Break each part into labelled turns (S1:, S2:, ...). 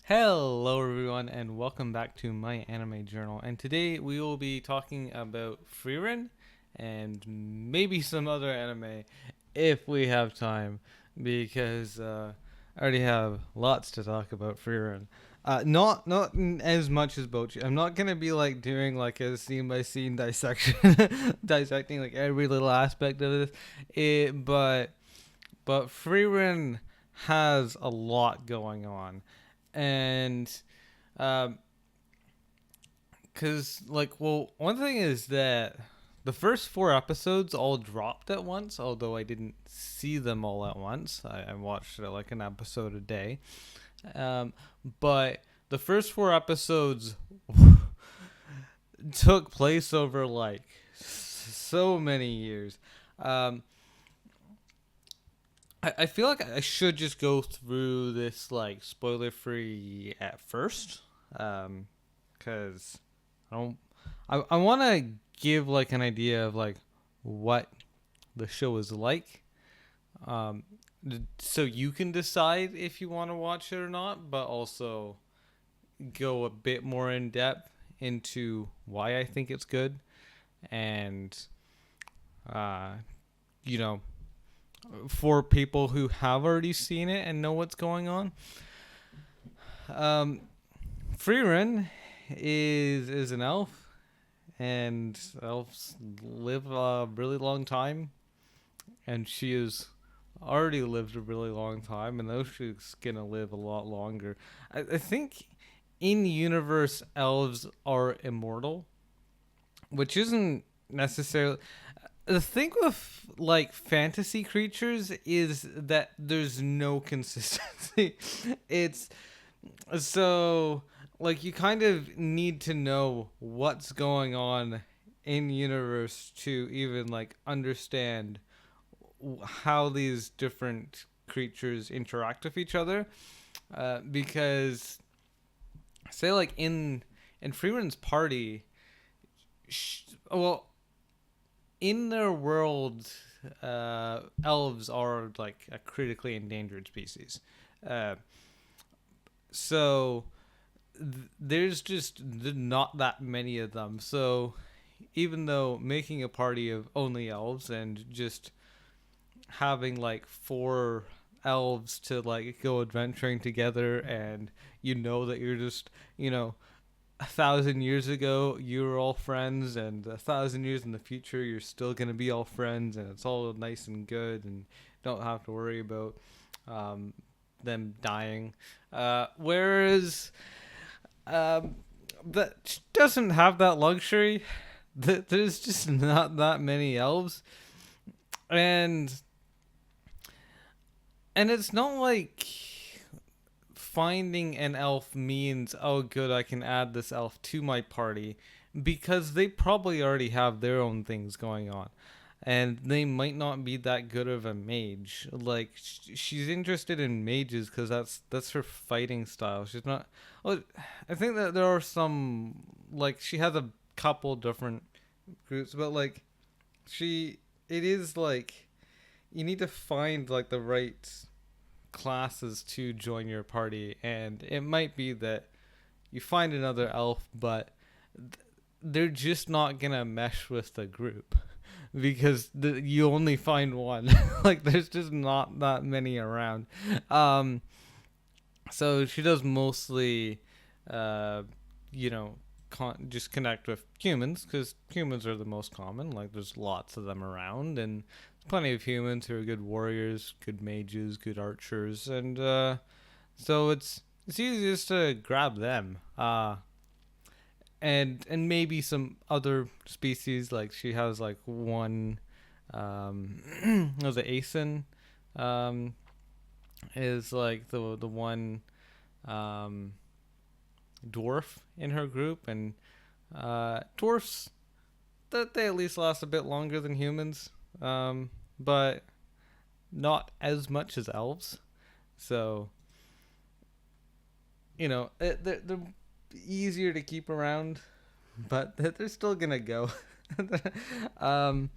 S1: Hello, everyone, and welcome back to my anime journal. And today we will be talking about Frieren and maybe some other anime if we have time, because I already have lots to talk about Frieren. Not as much as Bochi. I'm not gonna be like doing like a scene by scene dissection, dissecting like every little aspect of this. But Frieren has a lot going on, and um because one thing is that the first four episodes all dropped at once, although I didn't see them all at once. I watched it like an episode a day. um but the first four episodes took place over like so many years. Um I feel like I should just go through this like spoiler free at first. Because I don't. I want to give like an idea of like what the show is like, um, so you can decide if you want to watch it or not, but also go a bit more in depth into why I think it's good, and uh, you know, for people who have already seen it and know what's going on. Um, Frieren is an elf, and elves live a really long time, and she has already lived a really long time, and though she's gonna live a lot longer. I think in universe elves are immortal, which isn't necessarily the thing with like fantasy creatures is that there's no consistency. It's so like you kind of need to know what's going on in universe to even like understand how these different creatures interact with each other. Because say like in Freeman's party, well, in their world, elves are like a critically endangered species. Uh, so there's just not that many of them. So even though making a party of only elves and just having like four elves to like go adventuring together, and you know that you're just, 1,000 years ago you were all friends, and 1,000 years in the future you're still gonna be all friends, and it's all nice and good, and don't have to worry about um, them dying. Whereas that doesn't have that luxury. There's just not that many elves, and it's not like finding an elf means, oh good, I can add this elf to my party, because they probably already have their own things going on, and they might not be that good of a mage. Like she's interested in mages because that's her fighting style. She's not. Well, I think that there are some, like she has a couple different groups, but like she it is like you need to find like the right classes to join your party, and it might be that you find another elf, but they're just not gonna mesh with the group because you only find one. Like there's just not that many around. um so she does mostly uh you know just connect with humans because humans are the most common. Like there's lots of them around, and plenty of humans who are good warriors, good mages, good archers, and so it's easiest to grab them. And maybe some other species, like she has like one, was it Aeson, um, is like the one um dwarf in her group, and dwarfs, that they at least last a bit longer than humans, but not as much as elves. So they're easier to keep around, but they're still gonna go. um,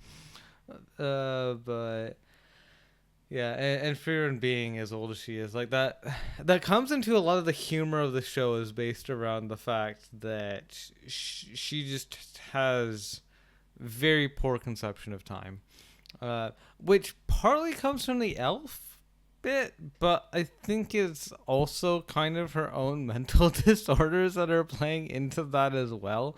S1: but Yeah, and Frieren being as old as she is, like that comes into a lot of the humor of the show is based around the fact that she just has very poor conception of time, which partly comes from the elf bit, but I think it's also kind of her own mental disorders that are playing into that as well,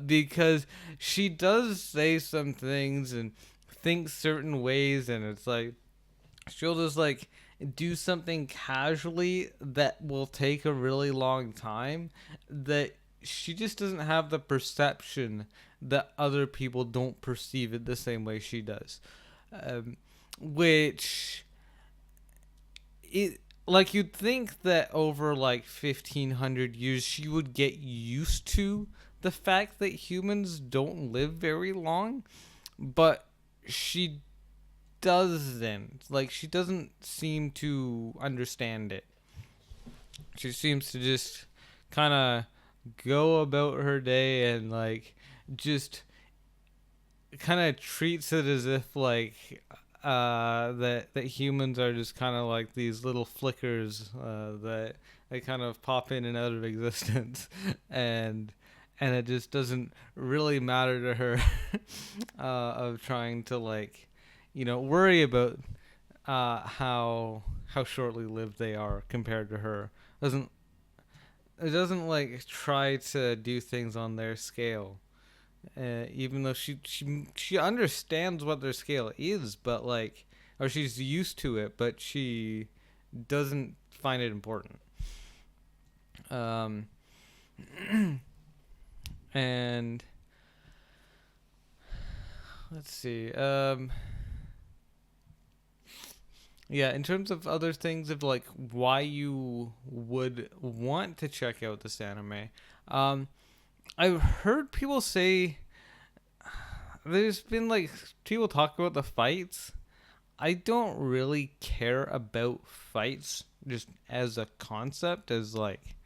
S1: because she does say some things and think certain ways, and it's like she'll just like do something casually that will take a really long time that she just doesn't have the perception that other people don't perceive it the same way she does, um, which it like you'd think that over like 1500 years she would get used to the fact that humans don't live very long, but she doesn't. Like, she doesn't seem to understand it. She seems to just kind of go about her day and, like, just kind of treats it as if, like, that humans are just kind of like these little flickers that they kind of pop in and out of existence, and it just doesn't really matter to her of trying to, like, worry about how shortly lived they are compared to her. Doesn't It doesn't like try to do things on their scale, even though she understands what their scale is, but like, or she's used to it, but she doesn't find it important. Um, and let's see. Yeah, in terms of other things of like why you would want to check out this anime, um, I've heard people say there's been like people talk about the fights. I don't really care about fights just as a concept, as like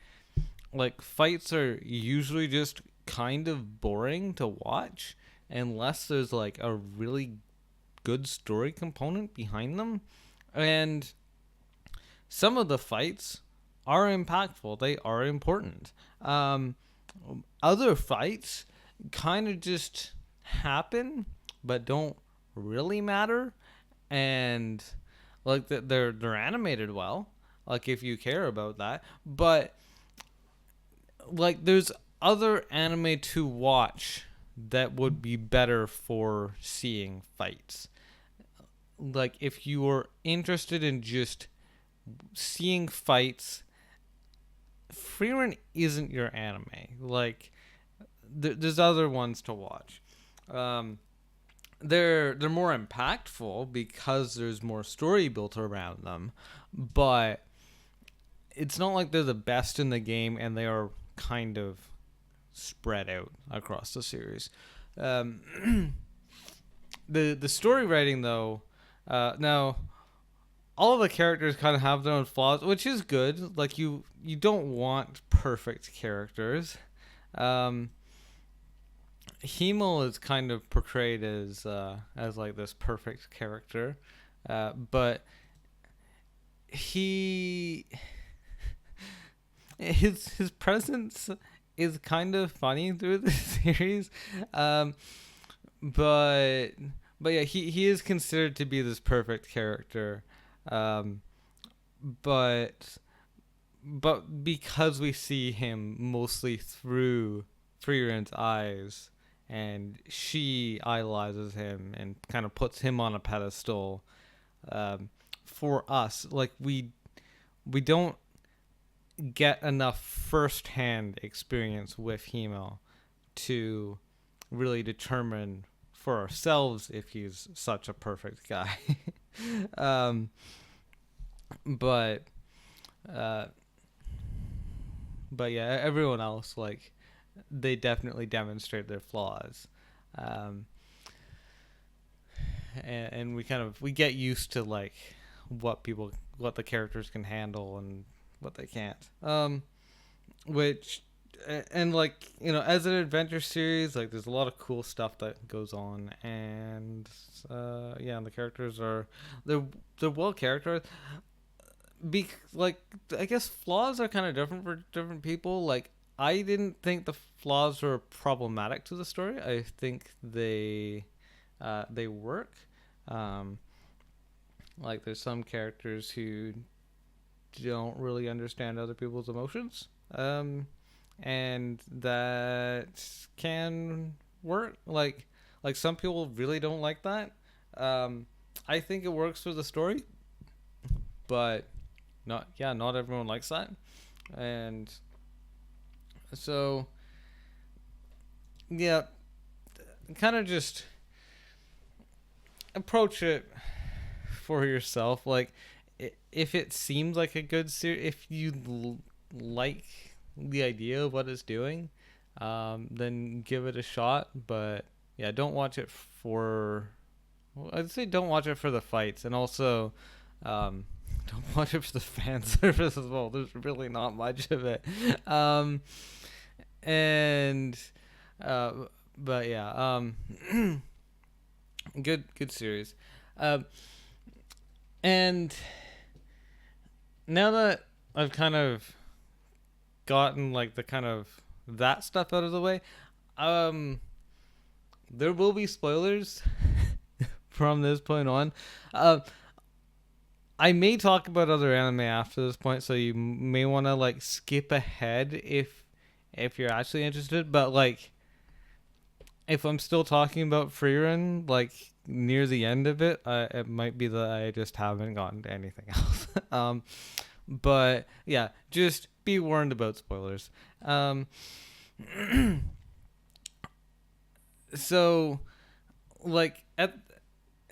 S1: fights are usually just kind of boring to watch unless there's like a really good story component behind them. And some of the fights are impactful. They are important. Um, Other fights kind of just happen, but don't really matter. And like they're animated well. Like if you care about that, but like there's other anime to watch that would be better for seeing fights. Like if you were interested in just seeing fights, Frieren isn't your anime. Like there's other ones to watch. Um, they're more impactful because there's more story built around them, but it's not like they're the best in the game, and they are kind of spread out across the series. Um, the story writing though, now all of the characters kind of have their own flaws, which is good. Like you don't want perfect characters. Um, Himmel is kind of portrayed as like this perfect character, but he his presence is kind of funny through the series, um, but yeah, he is considered to be this perfect character, um, but because we see him mostly through Frieren's eyes, and she idolizes him and kind of puts him on a pedestal, for us, like we don't get enough first-hand experience with Hemo to really determine for ourselves if he's such a perfect guy. um, but uh, but yeah, everyone else, like, they definitely demonstrate their flaws, um, and we get used to like what the characters can handle and what they can't. Which and like, as an adventure series, like there's a lot of cool stuff that goes on, and yeah, the characters are they're they're well characterized. Like, I guess flaws are kind of different for different people. Like, I didn't think the flaws were problematic to the story. I think they work. Um, like, there's some characters who don't really understand other people's emotions, and that can work. Like some people really don't like that. I think it works for the story, but not everyone likes that, and so yeah, kind of just approach it for yourself. Like, if it seems like a good series, if you like the idea of what it's doing, then give it a shot. But yeah, don't watch it for. Well, I'd say don't watch it for the fights, and also, um, don't watch it for the fan service as well. There's really not much of it, and uh, but yeah, good series. Um, and now that I've kind of gotten like the kind of that stuff out of the way, um, there will be spoilers from this point on. Uh, I may talk about other anime after this point, so you may want to like skip ahead if you're actually interested. But like, if I'm still talking about Frieren, like near the end of it, it might be that I just haven't gotten to anything else. But yeah, just be warned about spoilers. So like at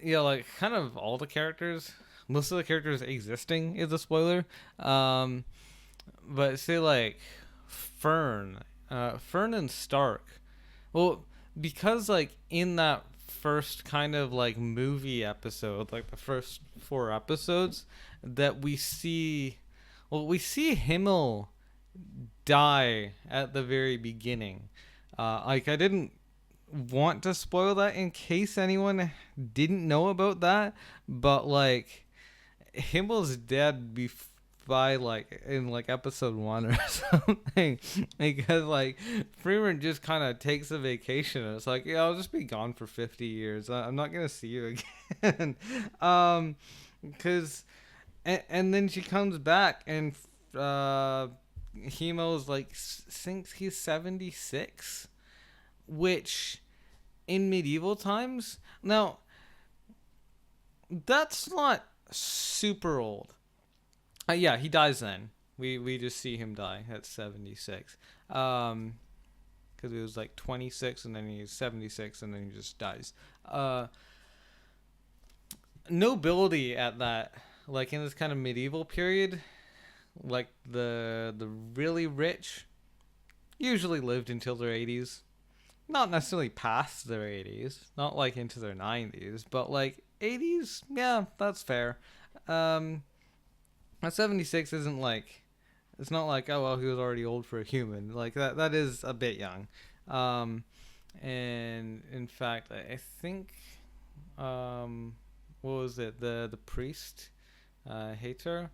S1: yeah, like kind of all the characters, most of the characters existing is a spoiler. Um, but say like Fern and Stark. Well, because like in that first kind of like movie episode, like the first four episodes, that we see Himmel die at the very beginning. Like I didn't want to spoil that in case anyone didn't know about that, but like Himmel's dead by like in like episode one or something, because like Freeman just kind of takes a vacation and it's like, yeah, I'll just be gone for 50 years. I'm not gonna see you again. Because and then she comes back and Hemo's like thinks he's 76, which in medieval times, now that's not super old. Yeah, he dies then. We just see him die at 76. Because he was like 26 and then he's 76 and then he just dies. Nobility at that, like in this kind of medieval period, like the really rich usually lived until their 80s. Not necessarily past their 80s, not like into their 90s, but like 80s, yeah, that's fair. Um, 76 isn't like, it's not like, oh well, he was already old for a human. Like that is a bit young. Um, and in fact, I think, what was it? The priest, Hater,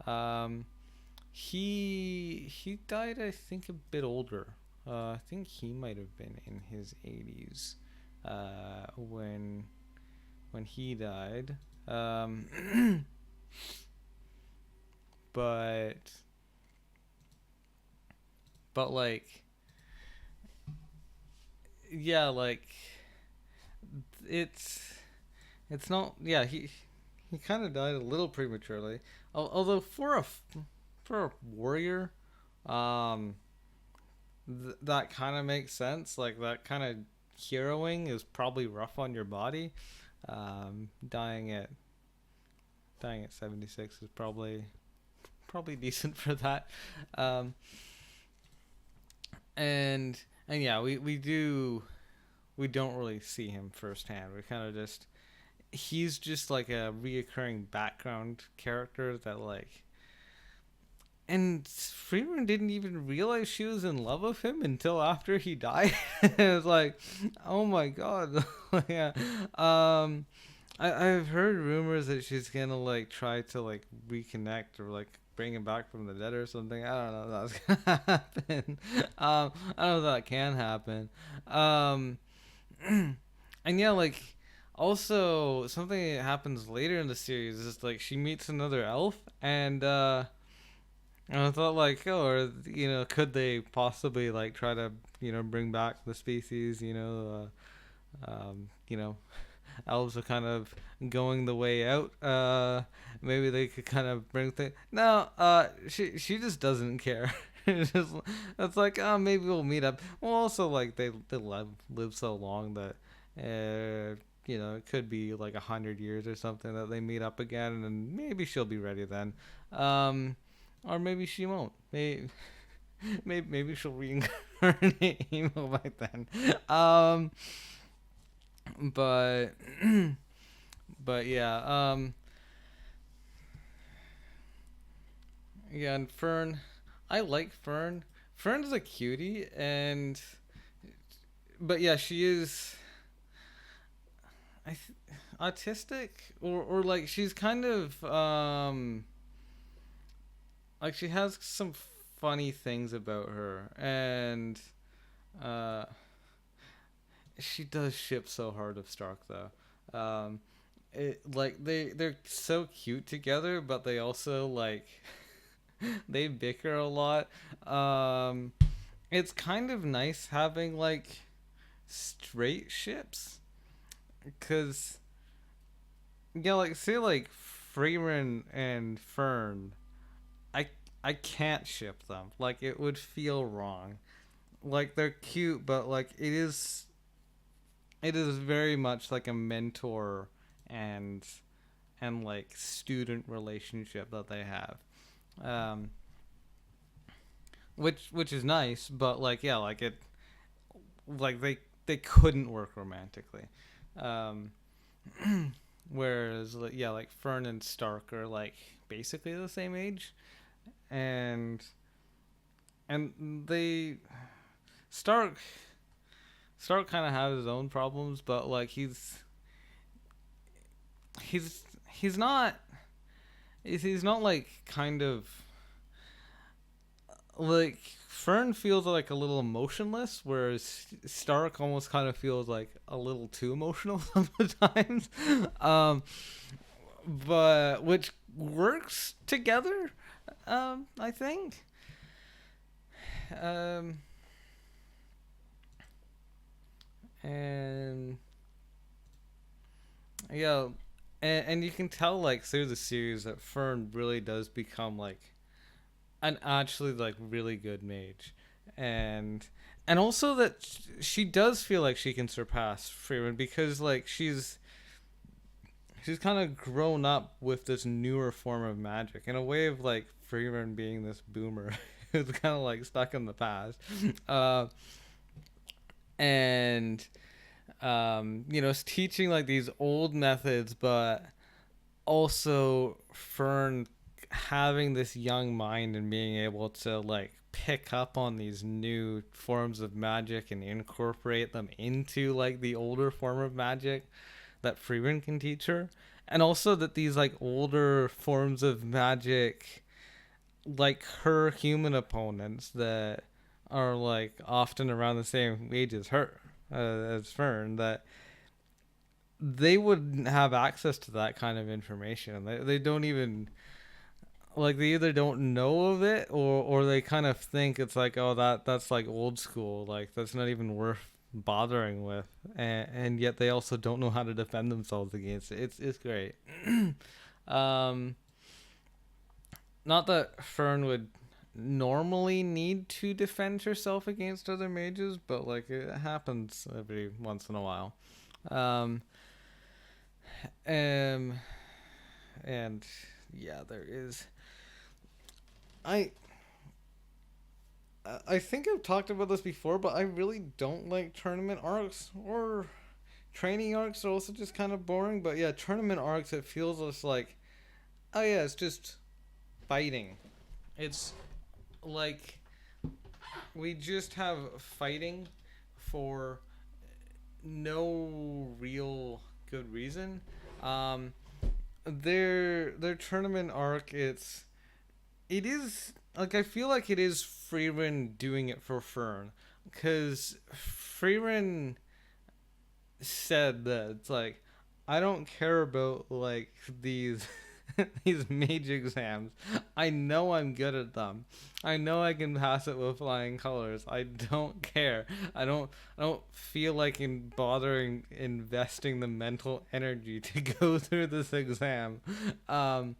S1: um, he died, I think, a bit older. I think he might have been in his 80s, when he died. But like, yeah, like it's it's not, yeah, he kind of died a little prematurely. Although for a warrior, um that kind of makes sense. Like that kind of heroing is probably rough on your body. um dying at dying at 76 is probably decent for that. um and yeah, we don't really see him firsthand. We kind of just he's just like a reoccurring background character that like and Frieren didn't even realize she was in love with him until after he died. It was like, oh my god. Yeah. Um, I've heard rumors that she's gonna like try to like reconnect or like bring him back from the dead or something. I don't know if that's gonna happen. I don't know if that can happen. Um, and yeah, like also something that happens later in the series is like she meets another elf and I thought like, oh, or could they possibly like try to bring back the species? You know, elves are kind of going the way out. Maybe they could kind of bring things. No, she just doesn't care. It's like, oh, maybe we'll meet up. Well, also like they live so long that, it could be like 100 years or something that they meet up again, and maybe she'll be ready then. Um, or maybe she won't. Maybe she'll reincarnate emo by then. But but yeah, yeah, and Fern, I like Fern. Fern's a cutie, and but yeah, she is I autistic, or like she's kind of like she has some funny things about her, and uh she does ship so hard of Stark though. Like they're so cute together, but they also like they bicker a lot. Um, it's kind of nice having like straight ships, cause yeah, like say like Frieren and Fern, I I can't ship them. Like it would feel wrong. Like they're cute, but like it is very much like a mentor and like student relationship that they have, um, which is nice, but like yeah, like it like they couldn't work romantically, um, whereas like, yeah, like Fern and Stark are like basically the same age, and they Stark kind of has his own problems, but like he's not he's not like kind of like Fern feels like a little emotionless, whereas Stark almost kind of feels like a little too emotional sometimes. um, but which works together, I think. Um, and yeah, and you can tell like through the series that Fern really does become like an actually like really good mage, and also that she does feel like she can surpass Freeman because like she's kind of grown up with this newer form of magic in a way of like Freeman being this boomer who's kind of like stuck in the past, uh, and it's teaching like these old methods, but also Fern having this young mind and being able to like pick up on these new forms of magic and incorporate them into like the older form of magic that Freeman can teach her. And also that these like older forms of magic, like her human opponents that are like often around the same age as her, as Fern, that they wouldn't have access to that kind of information. They don't even like they either don't know of it or they kind of think it's like, oh, that's like old school, like that's not even worth bothering with, and yet they also don't know how to defend themselves against it. It's great. um Not that Fern would normally need to defend herself against other mages, but like it happens every once in a while. um um and yeah, there is I I think I've talked about this before, but I really don't like tournament arcs, or training arcs are also just kind of boring. But yeah, tournament arcs, it feels just like, oh yeah, it's just fighting. it's like we just have fighting for no real good reason. Um, their tournament arc, it is like I feel like it is Frieren doing it for Fern, because Frieren said that it's like I don't care about like these these mage exams. I know I'm good at them. I know I can pass it with flying colors. I don't care. I don't feel like in bothering investing the mental energy to go through this exam. Um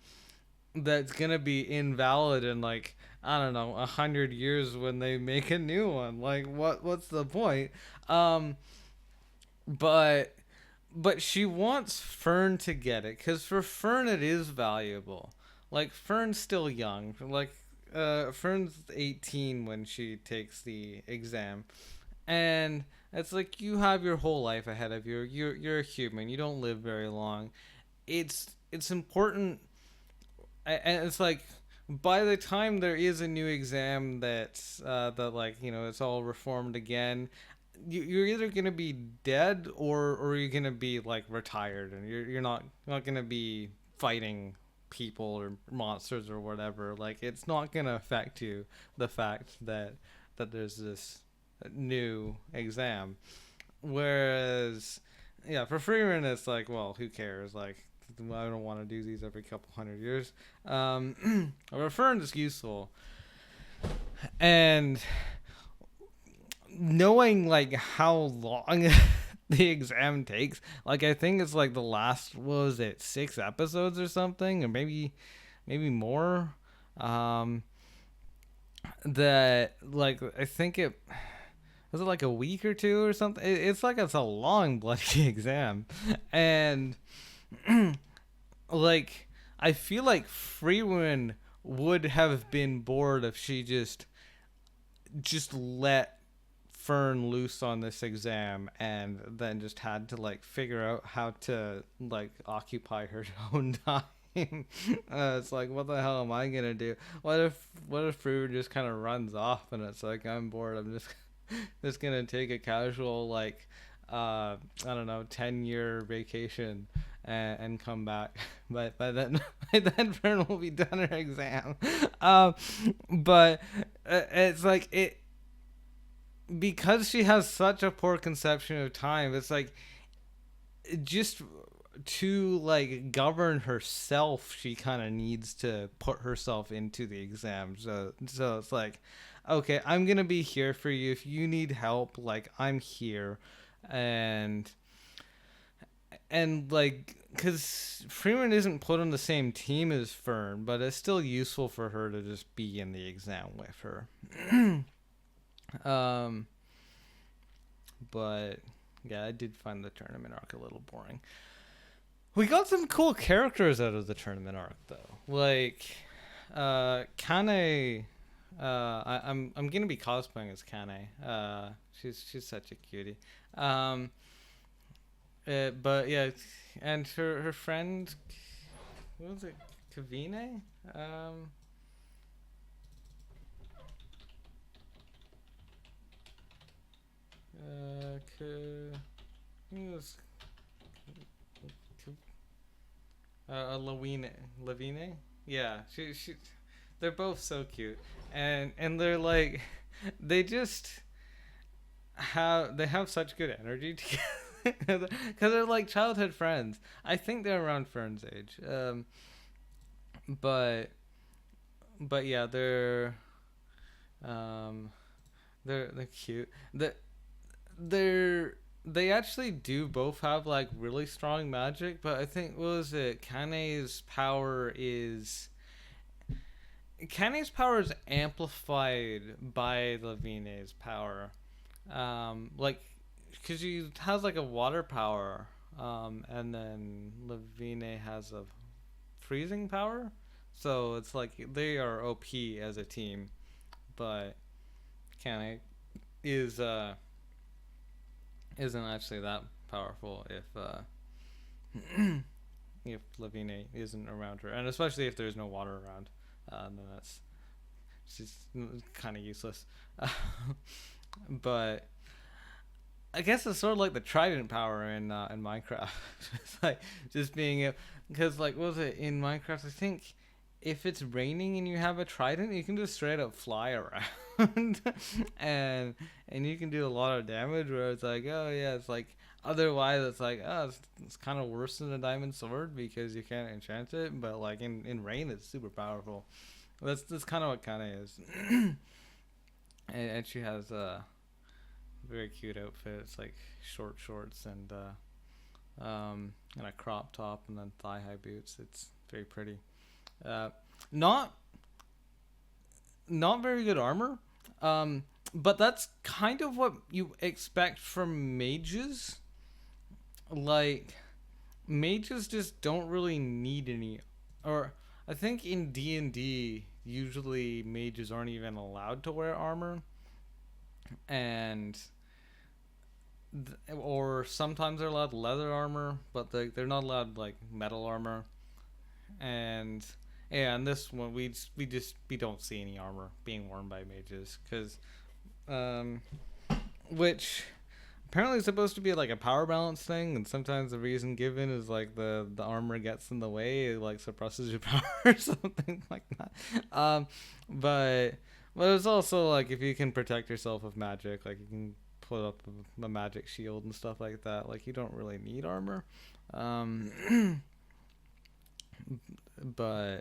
S1: that's gonna be invalid in like I don't know 100 years when they make a new one. Like what's the point? Um but she wants Fern to get it because for Fern it is valuable. Like Fern's still young. Like Fern's 18 when she takes the exam, and it's like you have your whole life ahead of you. You're a human. You don't live very long. It's important, and it's like by the time there is a new exam that's that like it's all reformed again, you're either gonna be dead or you're gonna be like retired, and you're not gonna be fighting people or monsters or whatever. Like it's not gonna affect you, the fact that there's this new exam. Whereas yeah, for Freeman it's like, well, who cares? Like I don't want to do these every couple 100 years. Referring is useful, and knowing like how long the exam takes, like I think it's like the last, what was it, 6 episodes or something, or maybe more. Um, that like I think it was it like a week or two or something. It's like it's a long bloody exam, and like I feel like Freeman would have been bored if she just let Fern loose on this exam and then just had to like figure out how to like occupy her own time. It's like, what the hell am I gonna do? What if Fruit just kind of runs off and it's like, I'm bored. I'm just gonna take a casual like I don't know 10-year vacation and come back. But by then Fern will be done her exam. Um, but it's like it because she has such a poor conception of time. It's like just to like govern herself, she kind of needs to put herself into the exam. So it's like, okay, I'm gonna be here for you if you need help. Like I'm here, and like because Freeman isn't put on the same team as Fern, but it's still useful for her to just be in the exam with her. um, but yeah, I did find the tournament arc a little boring. We got some cool characters out of the tournament arc though. Like Kane, I'm gonna be cosplaying as Kane. She's such a cutie. Um but yeah, and her friend, what was it? Kavine? Um K- it was Levine. Yeah, she. They're both so cute, and they're like, they just they have such good energy together because they're like childhood friends. I think they're around Fern's age. But yeah, um they're cute. They're they actually do both have like really strong magic, but I think what was it? Kane's power is amplified by Lavine's power. Like because she has like a water power, and then Lavine has a freezing power. So it's like they are OP as a team, but Kane is isn't actually that powerful if Lavigne isn't around her, and especially if there's no water around, then that's She's kind of useless. But I guess it's sort of like the trident power in Minecraft. It's like just being because like what was it in Minecraft? I think if it's raining and you have a trident, you can just straight up fly around, and you can do a lot of damage. Where it's like, oh yeah, it's like otherwise it's like, oh, it's kind of worse than a diamond sword because you can't enchant it. But like in rain, it's super powerful. That's kind of what kind of is, and she has a very cute outfit. It's like short shorts and a crop top and then thigh high boots. It's very pretty. Uh, not not very good armor. But that's kind of what you expect from mages. Like mages just don't really need any, or I think in D&D usually mages aren't even allowed to wear armor, and or sometimes they're allowed leather armor, but they're not allowed like metal armor. And yeah, and this one we don't see any armor being worn by mages because um, which apparently is supposed to be like a power balance thing, and sometimes the reason given is like the armor gets in the way, it like suppresses your power or something like that. Um, but it's also like if you can protect yourself with magic, like you can put up a magic shield and stuff like that. Like you don't really need armor. Um, but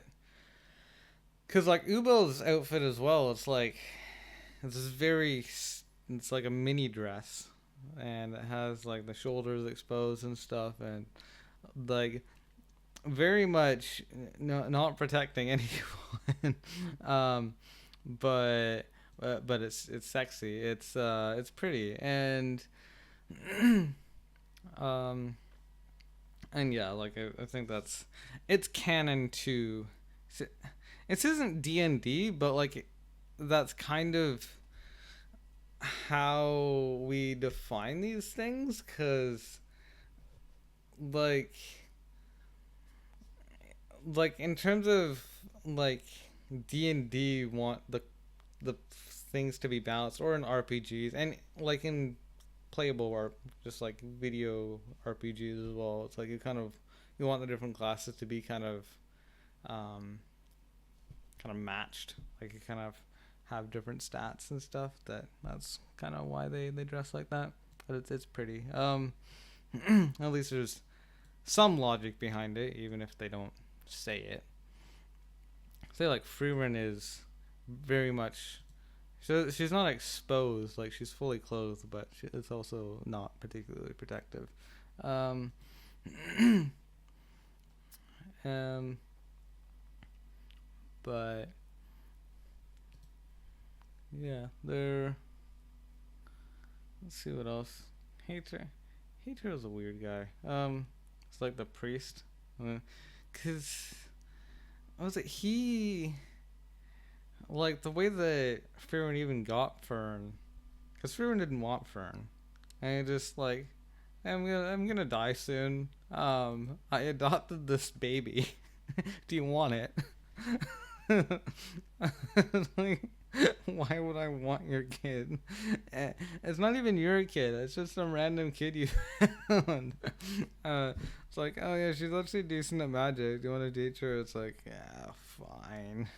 S1: because like Ubo's outfit as well, it's like it's like a mini dress, and it has like the shoulders exposed and stuff, and like very much not protecting anyone. um, but it's sexy. It's pretty, and um and yeah, like I think it's canon to. It isn't D&D, but like that's kind of how we define these things, because like in terms of like D&D want the things to be balanced, or in RPGs and like in playable art, just like video RPGs as well. It's like you want the different classes to be um kind of matched, like you kind of have different stats and stuff. That's kind of why they dress like that. But it's pretty. At least there's some logic behind it, even if they don't say it. Say like Frieren is very much. She's not exposed, like she's fully clothed, but it's also not particularly protective. Um, um, but yeah, they're. Let's see what else. Hater, Hater is a weird guy. It's like the priest, cause what was it he? Like the way that Frieren even got Fern, because Frieren didn't want Fern, and he just like, I'm gonna die soon. I adopted this baby. Do you want it? Like, why would I want your kid? It's not even your kid. It's just some random kid you found. It's like, oh yeah, she's actually decent at magic. Do you want to teach her? It's like, yeah, fine.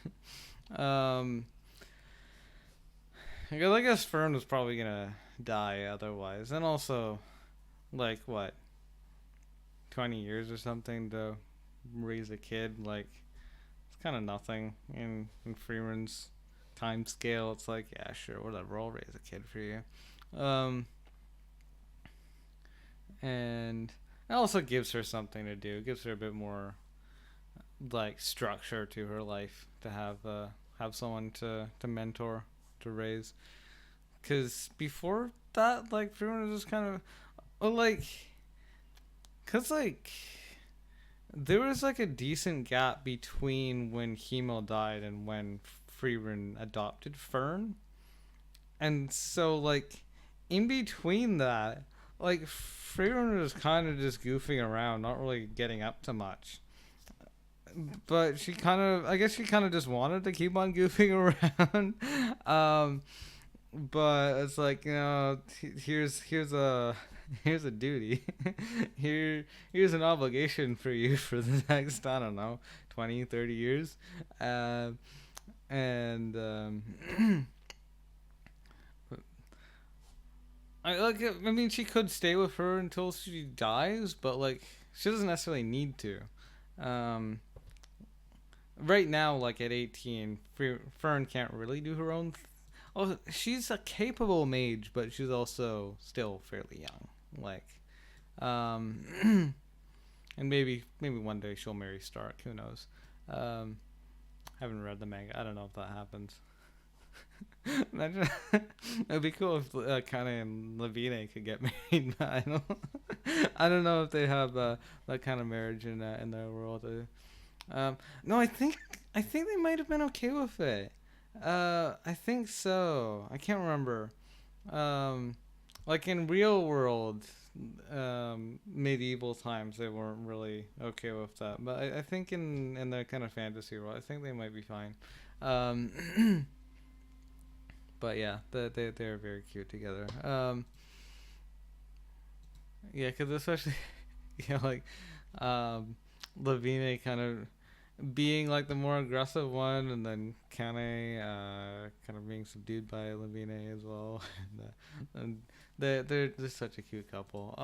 S1: Um, because I guess Fern was probably gonna die otherwise, and also, like what, 20 years or something to raise a kid, like it's kind of nothing in Freeman's time scale. It's like, yeah, sure, whatever, I'll raise a kid for you. Um, and it also gives her something to do. It gives her a bit more like structure to her life to have someone to mentor, to raise. Because before that, like Freeman was just kind of, well, like, cause like there was like a decent gap between when Hemel died and when Freeman adopted Fern, and so like in between that, like Freeman was kind of just goofing around, not really getting up to much. but she kind of, I guess she kind of just wanted to keep on goofing around. um, but it's like, here's a here's a duty. Here's an obligation for you for the next, I don't know, 20, 30 years. Um, and I mean, she could stay with her until she dies, but like she doesn't necessarily need to. Um, right now, like at 18, Fern can't really do her own. Oh, she's a capable mage, but she's also still fairly young. Like, um, and maybe one day she'll marry Stark. Who knows? Um, haven't read the manga. I don't know if that happens. Imagine it'd be cool if Kana and Levine could get married. But I don't know if they have that kind of marriage in their world. No, I think they might have been okay with it. I think so. I can't remember. Um, like in real world, medieval times, they weren't really okay with that. But I think in the kind of fantasy world, I think they might be fine. Um, but yeah, they're very cute together. Yeah, because especially, like, um, Lavigne kind of being like the more aggressive one, and then Kane kind of being subdued by Lavigne as well. And they're just such a cute couple.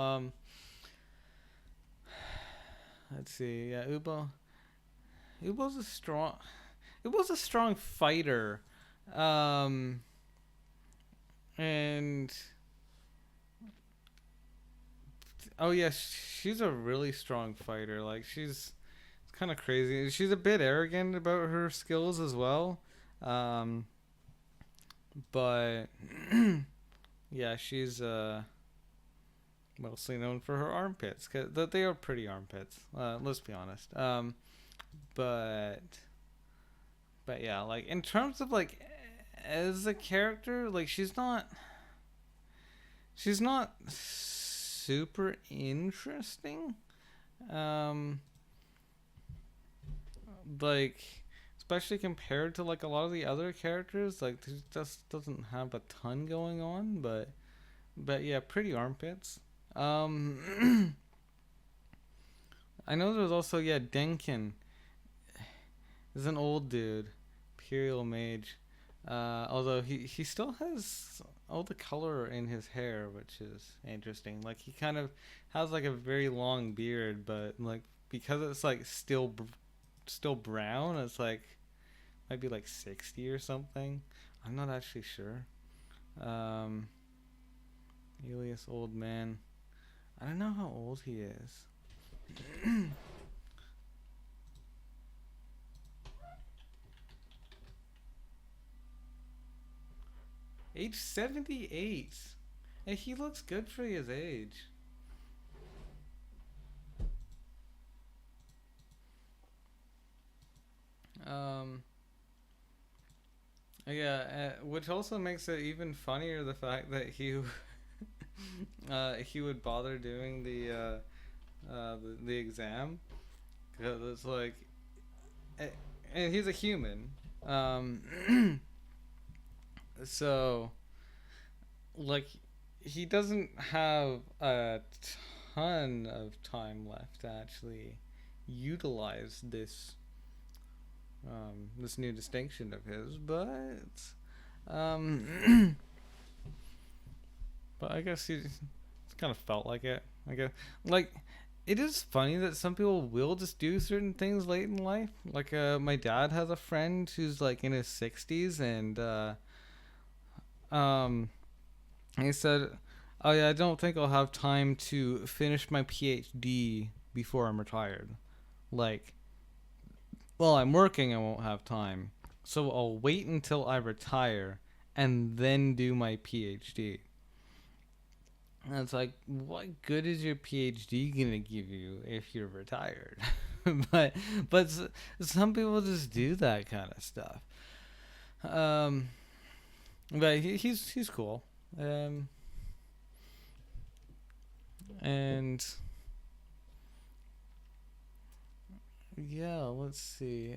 S1: Let's see. Yeah, Ubo's a strong Ubo's a strong fighter. Um, and oh yeah, she's a really strong fighter. Like she's kind of crazy. She's a bit arrogant about her skills as well. Um, but yeah, she's mostly known for her armpits, cause they are pretty armpits. Let's be honest. But yeah, like in terms of like as a character, like she's not super interesting. Um, like especially compared to like a lot of the other characters, like there just doesn't have a ton going on. But yeah, pretty armpits. Um, I know there's also, yeah, Denkin is an old dude, Imperial Mage. Although he still has all the color in his hair, which is interesting. Like he kind of has like a very long beard, but like because it's like still brown, it's like might be like 60 or something. I'm not actually sure. Um, Alias Old Man. I don't know how old he is. Age 78. And he looks good for his age. Um, yeah, which also makes it even funnier the fact that he would bother doing the exam, because it's like, eh, and he's a human. Um, so like he doesn't have a ton of time left to actually utilize this new distinction of his, um, but I guess he kind of felt like it. I guess like it is funny that some people will just do certain things late in life. Like my dad has a friend who's like in his 60s, and um, he said, "Oh yeah, I don't think I'll have time to finish my PhD before I'm retired. Like, while I'm working, I won't have time. So I'll wait until I retire and then do my PhD." And it's like, what good is your PhD gonna give you if you're retired? but but some people just do that kind of stuff. Um, but he's cool. Um, and Yeah, let's see.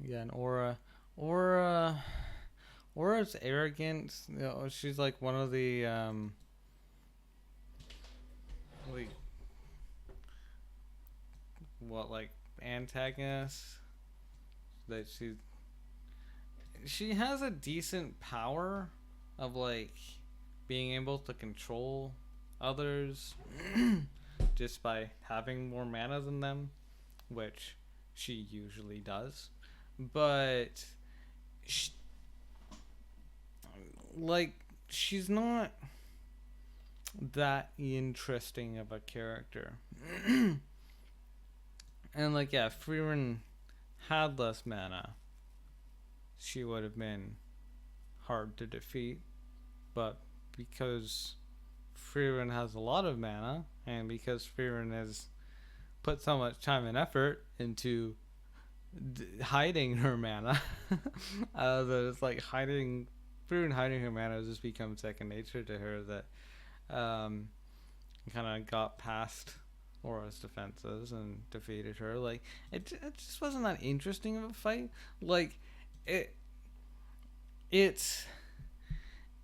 S1: Yeah, and Aura, Aura's arrogant. You know, she's like one of the like what like antagonists that she has a decent power of like being able to control others just by having more mana than them, which she usually does. But she, like she's not that interesting of a character. And like yeah, if Frieren had less mana, she would have been hard to defeat. But because Frieren has a lot of mana, and because Frieren has put so much time and effort into hiding her mana, that it's like Frieren hiding her mana has just become second nature to her. That kind of got past Aura's defenses and defeated her. Like it just wasn't that interesting of a fight. Like it, it's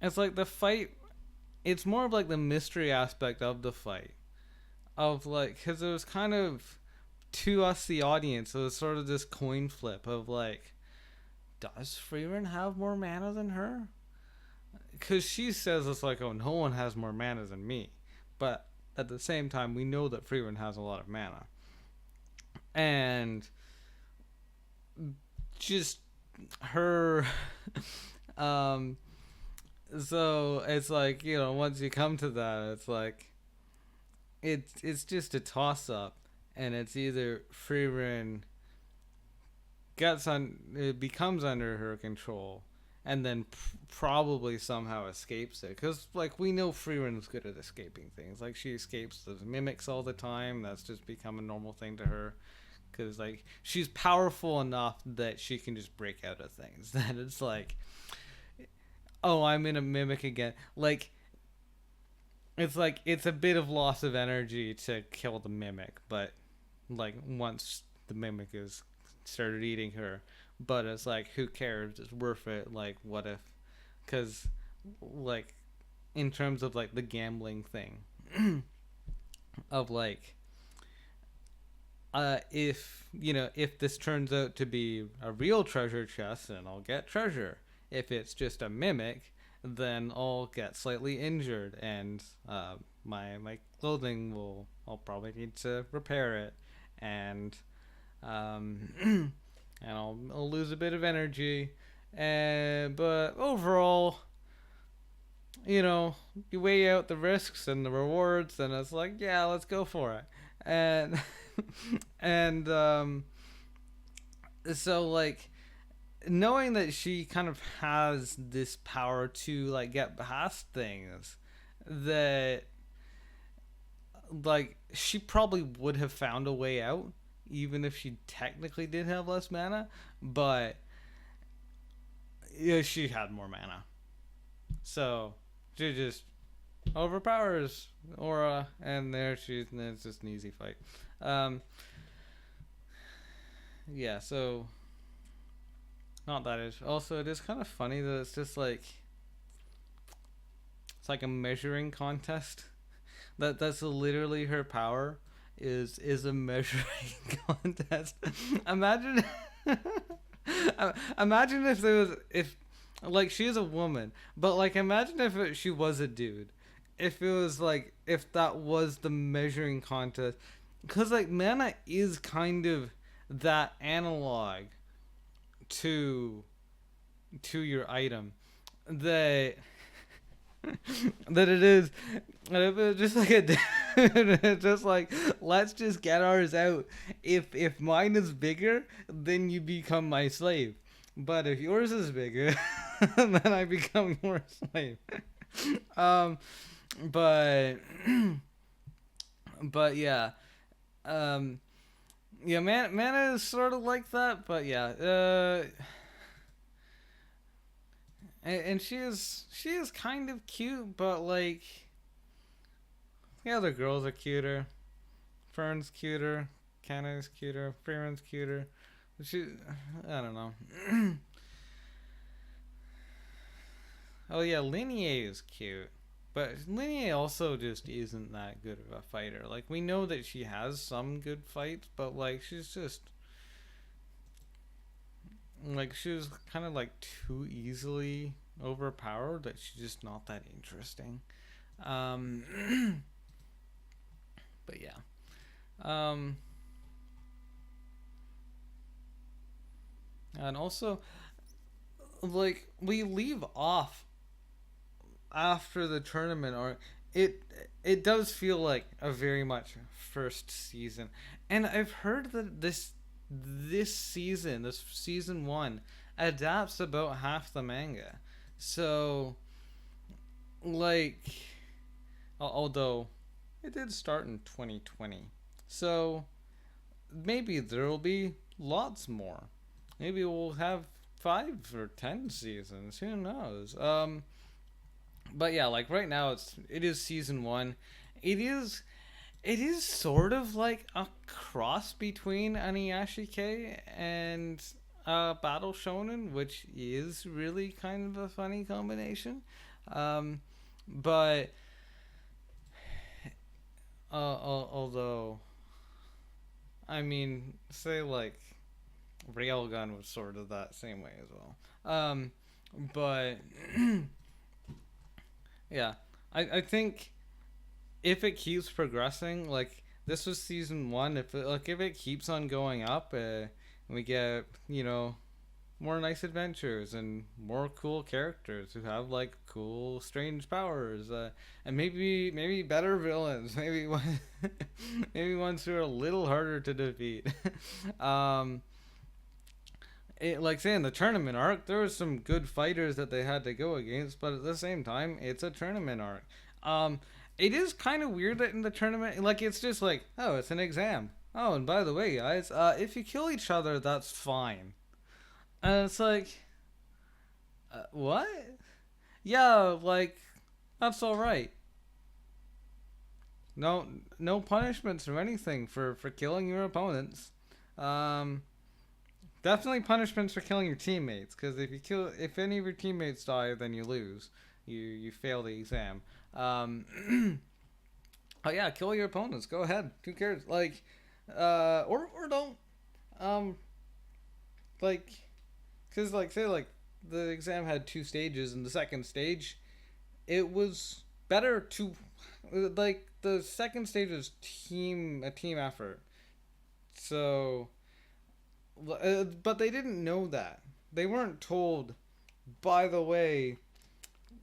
S1: it's like the fight. It's more of like the mystery aspect of the fight, of like because it was kind of to us the audience. It was sort of this coin flip of like, does Freeman have more mana than her? Because she says it's like, oh, no one has more mana than me, but at the same time, we know that Freeman has a lot of mana, and just her um so it's like, you know, once you come to that, it's like it's just a toss up, and it's either Frieren gets on, it becomes under her control, and then probably somehow escapes it, because like we know Frieren's good at escaping things. Like she escapes the mimics all the time. That's just become a normal thing to her, because like she's powerful enough that she can just break out of things. That it's oh, I'm in a mimic again. Like it's a bit of loss of energy to kill the mimic, but like once the mimic is started eating her, but it's like who cares? It's worth it. Like what if? Because like in terms of like the gambling thing of like if you know, if this turns out to be a real treasure chest, then I'll get treasure. If it's just a mimic, then I'll get slightly injured, and my clothing will, I'll probably need to repair it, and and I'll lose a bit of energy, and but overall, you know, you weigh out the risks and the rewards, and it's like, yeah, let's go for it, and and so like knowing that she kind of has this power to like get past things that like she probably would have found a way out even if she technically did have less mana, but yeah, she had more mana, so she just overpowers Aura, and and it's just an easy fight. um yeah, so not that is also, it is kind of funny that it's just like it's like a measuring contest. That's literally her power, is a measuring contest. Imagine imagine if there was, if like she is a woman, but like imagine if she was a dude. If it was like, if that was the measuring contest, because like mana is kind of that analog to your item, that that it is, and if it's just like a it's just like, let's just get ours out. If mine is bigger, then you become my slave, but if yours is bigger, then I become your slave. um but but yeah, um yeah, mana is sort of like that, but yeah, and she is kind of cute, but like the other girls are cuter. Fern's cuter, Kanna's cuter, Frieren's cuter. She, I don't know. Oh yeah, Linear is cute. But Linear also just isn't that good of a fighter. Like we know that she has some good fights, but like she's just like she was kind of like too easily overpowered that she's just not that interesting. Um but yeah. Um and also like we leave off after the tournament or it it does feel like a very much first season, and I've heard that this season one adapts about half the manga, so like although it did start in 2020, so maybe there'll be lots more. Maybe we'll have 5 or 10 seasons, who knows. But yeah, like right now it is season one. It is sort of like a cross between Aniyashike and Battle Shonen, which is really kind of a funny combination. Um, but although I mean, say like Railgun was sort of that same way as well. But yeah, I think if it keeps progressing, like this was season one, if it keeps on going up, we get more nice adventures and more cool characters who have like cool strange powers, and maybe better villains, maybe maybe ones who are a little harder to defeat. um, like saying the tournament arc, there were some good fighters that they had to go against, but at the same time, it's a tournament arc. Um, it is kind of weird that in the tournament, like it's just like, oh, it's an exam. Oh, and by the way, guys, if you kill each other, that's fine. And it's like, what? Yeah, like that's all right. No, no punishments or anything for killing your opponents. Um, Definitely punishments for killing your teammates, because if any of your teammates die, then you lose. You fail the exam. Oh yeah, kill your opponents. Go ahead. Who cares? Like, or don't. Um, like, cause like say like the exam had 2 stages, and the second stage, it was better to, like the second stage was a team effort. So but they didn't know that. They weren't told, by the way,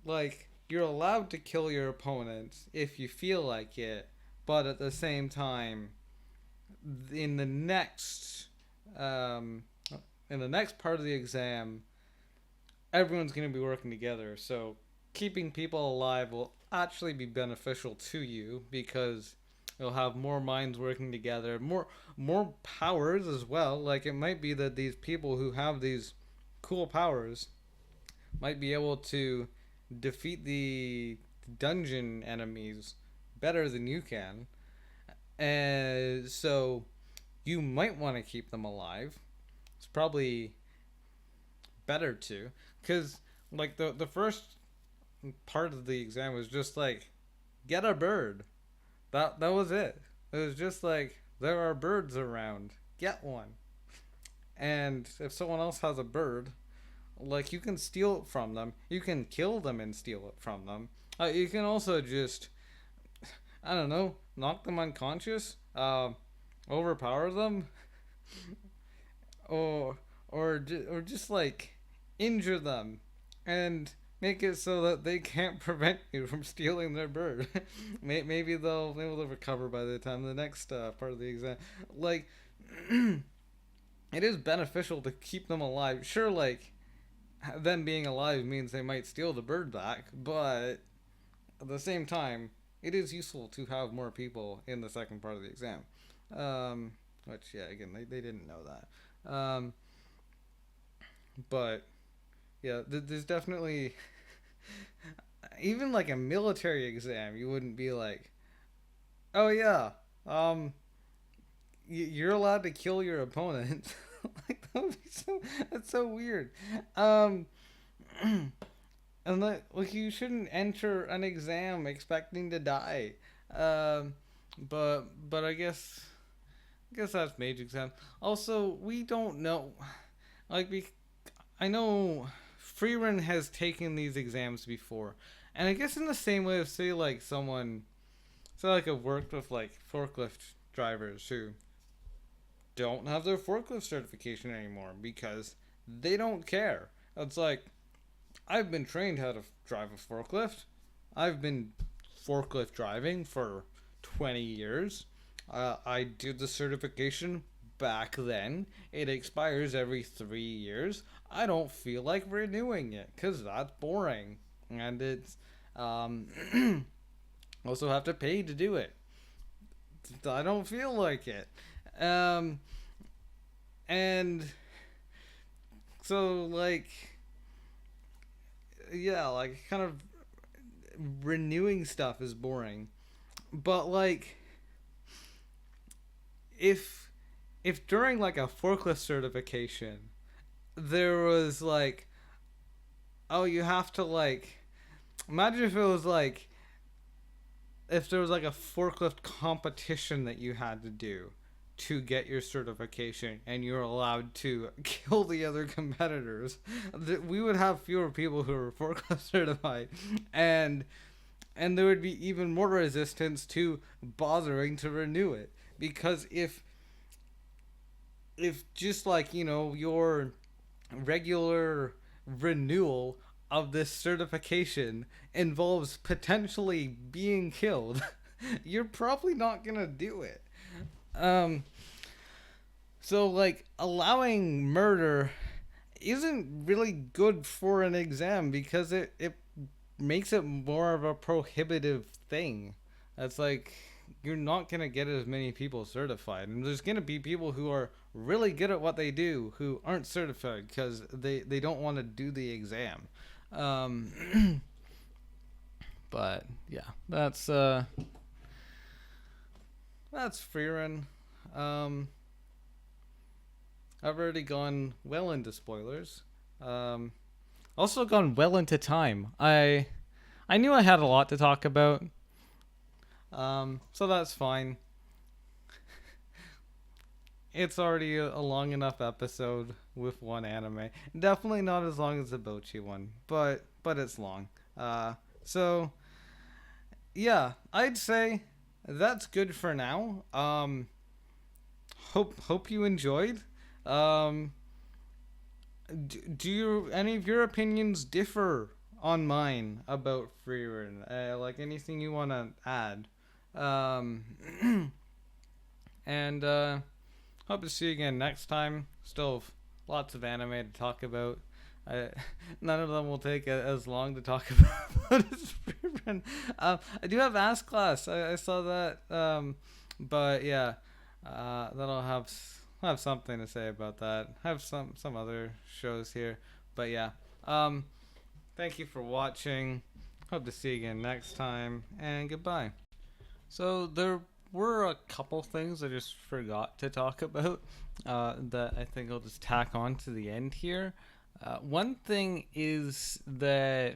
S1: like, you're allowed to kill your opponents if you feel like it, but at the same time, in the next, um, in the next part of the exam, everyone's going to be working together. So keeping people alive will actually be beneficial to you because you'll have more minds working together, more powers as well. Like it might be that these people who have these cool powers might be able to defeat the dungeon enemies better than you can. And so you might want to keep them alive. It's probably better to, cuz like the first part of the exam was just like get a bird. That was it. It was just like there are birds around. Get one. And if someone else has a bird, like you can steal it from them. You can kill them and steal it from them. You can also just I don't know, knock them unconscious, overpower them, or just like injure them, and make it so that they can't prevent you from stealing their bird. Maybe they'll recover by the time the next part of the exam. Like, it is beneficial to keep them alive. Sure, like them being alive means they might steal the bird back, but at the same time, it is useful to have more people in the second part of the exam. Which, yeah, again, they didn't know that. But Yeah, there's definitely even like a military exam. You wouldn't be like, oh yeah, um, you're allowed to kill your opponent. Like that would be so. That's so weird. Um, and like you shouldn't enter an exam expecting to die. Um, but I guess that's mage exam. Also, we don't know. Like I know Frieren has taken these exams before, and I guess in the same way of say like someone, say like I've worked with like forklift drivers who don't have their forklift certification anymore because they don't care. It's like I've been trained how to drive a forklift. I've been forklift driving for 20 years. I did the certification back then. It expires every 3 years. I don't feel like renewing it because that's boring. And it's also have to pay to do it. I don't feel like it. Um, and so, like, yeah, like, kind of renewing stuff is boring. But, like, if if during like a forklift certification there was like, oh, you have to like, imagine if it was like, if there was like a forklift competition that you had to do to get your certification and you're allowed to kill the other competitors, that we would have fewer people who are forklift certified, and there would be even more resistance to bothering to renew it, because if just like, your regular renewal of this certification involves potentially being killed, you're probably not gonna do it. Um, so like allowing murder isn't really good for an exam because it makes it more of a prohibitive thing. That's like you're not gonna get as many people certified, and there's gonna be people who are really good at what they do who aren't certified because they don't want to do the exam. Um, but yeah, that's Frieren. Um, I've already gone well into spoilers. Um, also gone well into time. I knew I had a lot to talk about. So that's fine. It's already a long enough episode with one anime. Definitely not as long as the Bochi one, but it's long. So yeah, I'd say that's good for now. Hope you enjoyed. Um, do you any of your opinions differ on mine about Frieren? Like anything you want to add? Um, and hope to see you again next time. Still have lots of anime to talk about. I, none of them will take as long to talk about as Frieren. I do have Ask Class. I saw that. But yeah, that'll have something to say about that. Have some other shows here, but yeah. Um, Thank you for watching. Hope to see you again next time, and goodbye. So there were a couple things I just forgot to talk about that I think I'll just tack on to the end here. One thing is that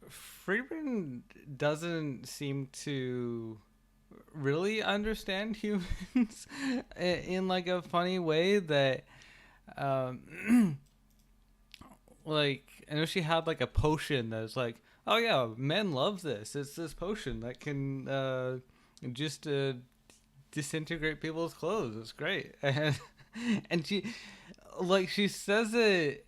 S1: Frieren doesn't seem to really understand humans in like a funny way that um like I know she had like a potion that's like, oh yeah, men love this. It's this potion that can just disintegrate people's clothes. It's great. And she says it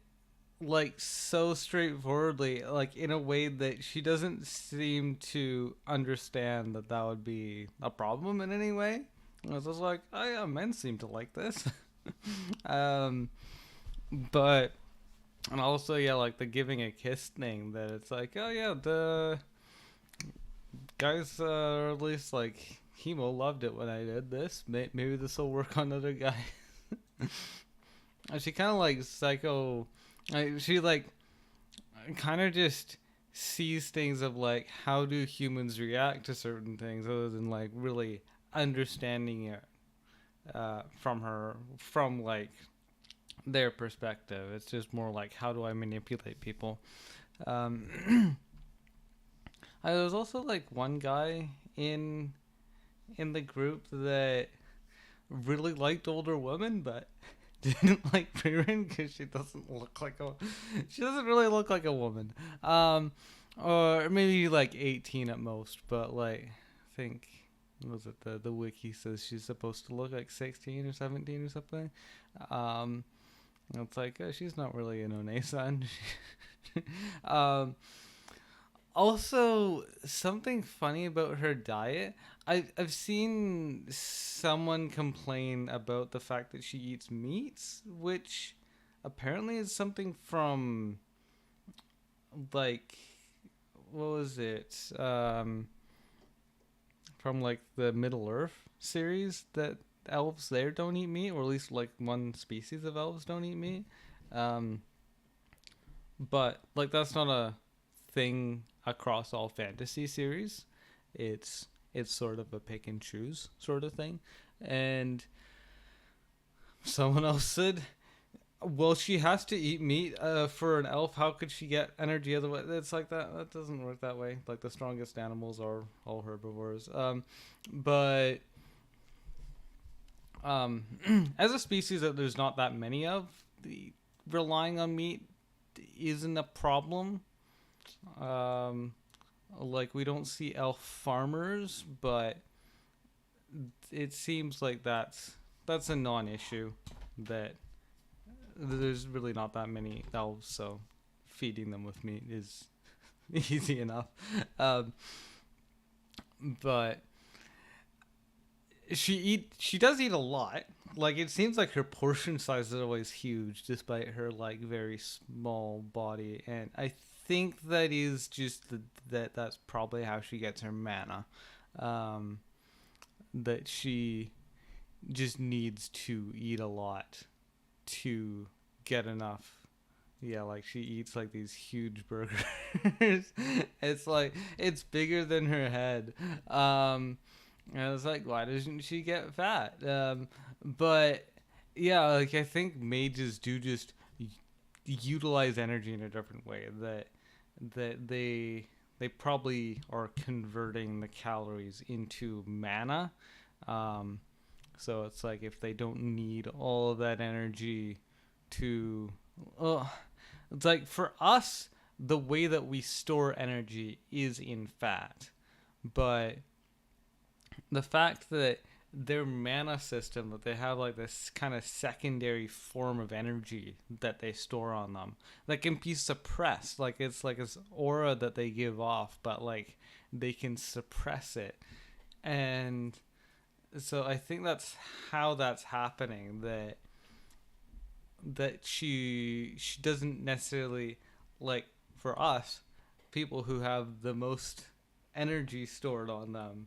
S1: like so straightforwardly, like in a way that she doesn't seem to understand that that would be a problem in any way. I was just like, oh yeah, men seem to like this. um, but and also yeah, like the giving a kiss thing, that it's like, oh yeah, the guys, or at least like Hemo loved it when I did this. Maybe this will work on other guys. And she kind of like psycho. She like kind of just sees things of like how do humans react to certain things other than like really understanding it from like their perspective. It's just more like how do I manipulate people. um there was also like one guy in the group that really liked older women, but didn't like Frieren because she doesn't really look like a woman. Um, or maybe like 18 at most, but like I think was it the wiki says she's supposed to look like 16 or 17 or something. Um, it's like she's not really an One. um, Also, something funny about her diet. I've seen someone complain about the fact that she eats meats, which apparently is something from like what was it? From like the Middle Earth series that elves there don't eat meat, or at least like one species of elves don't eat meat. Um, but like that's not a thing across all fantasy series. It's it's sort of a pick and choose sort of thing. And someone else said, "Well, she has to eat meat for an elf. How could she get energy otherwise?" It's like that. That doesn't work that way. Like the strongest animals are all herbivores. But as a species that there's not that many of, the relying on meat isn't a problem. Um, like we don't see elf farmers, but it seems like that's a non-issue. That there's really not that many elves, so feeding them with meat is easy enough. Um, but she does eat a lot. Like it seems like her portion size is always huge, despite her like very small body, and I think that is just that's probably how she gets her mana. Um, that she just needs to eat a lot to get enough. Yeah, like she eats like these huge burgers. It's like it's bigger than her head. And I was like, why doesn't she get fat? But yeah, like I think mages do just utilize energy in a different way. That they probably are converting the calories into mana. Um, so it's like if they don't need all of that energy to, uh, it's like for us, the way that we store energy is in fat, but the fact that their mana system that they have like this kind of secondary form of energy that they store on them that can be suppressed, like it's like this aura that they give off, but like they can suppress it. And so I think that's how that's happening, that she doesn't necessarily, like for us people who have the most energy stored on them,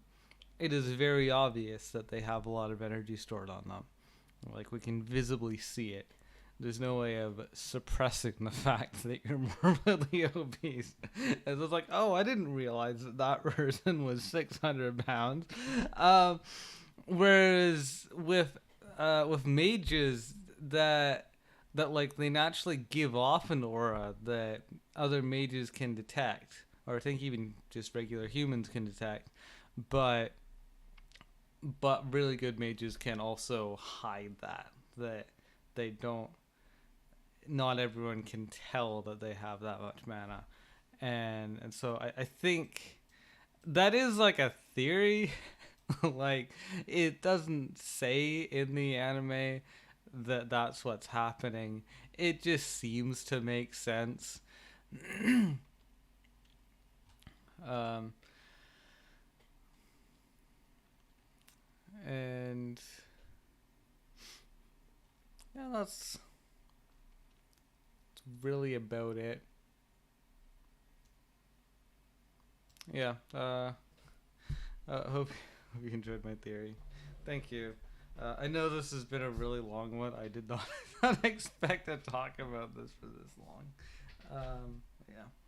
S1: it is very obvious that they have a lot of energy stored on them. Like we can visibly see it. There's no way of suppressing the fact that you're morbidly obese. And it's like, oh, I didn't realize that that person was 600 pounds. Um, Whereas with mages that like they naturally give off an aura that other mages can detect, or I think even just regular humans can detect, but really good mages can also hide that they don't. Not everyone can tell that they have that much mana, and so I think that is like a theory. Like it doesn't say in the anime that that's what's happening. It just seems to make sense. um, and yeah, that's really about it. Yeah. Hope you enjoyed my theory. Thank you. I know this has been a really long one. I did not, not expect to talk about this for this long.
S2: Yeah.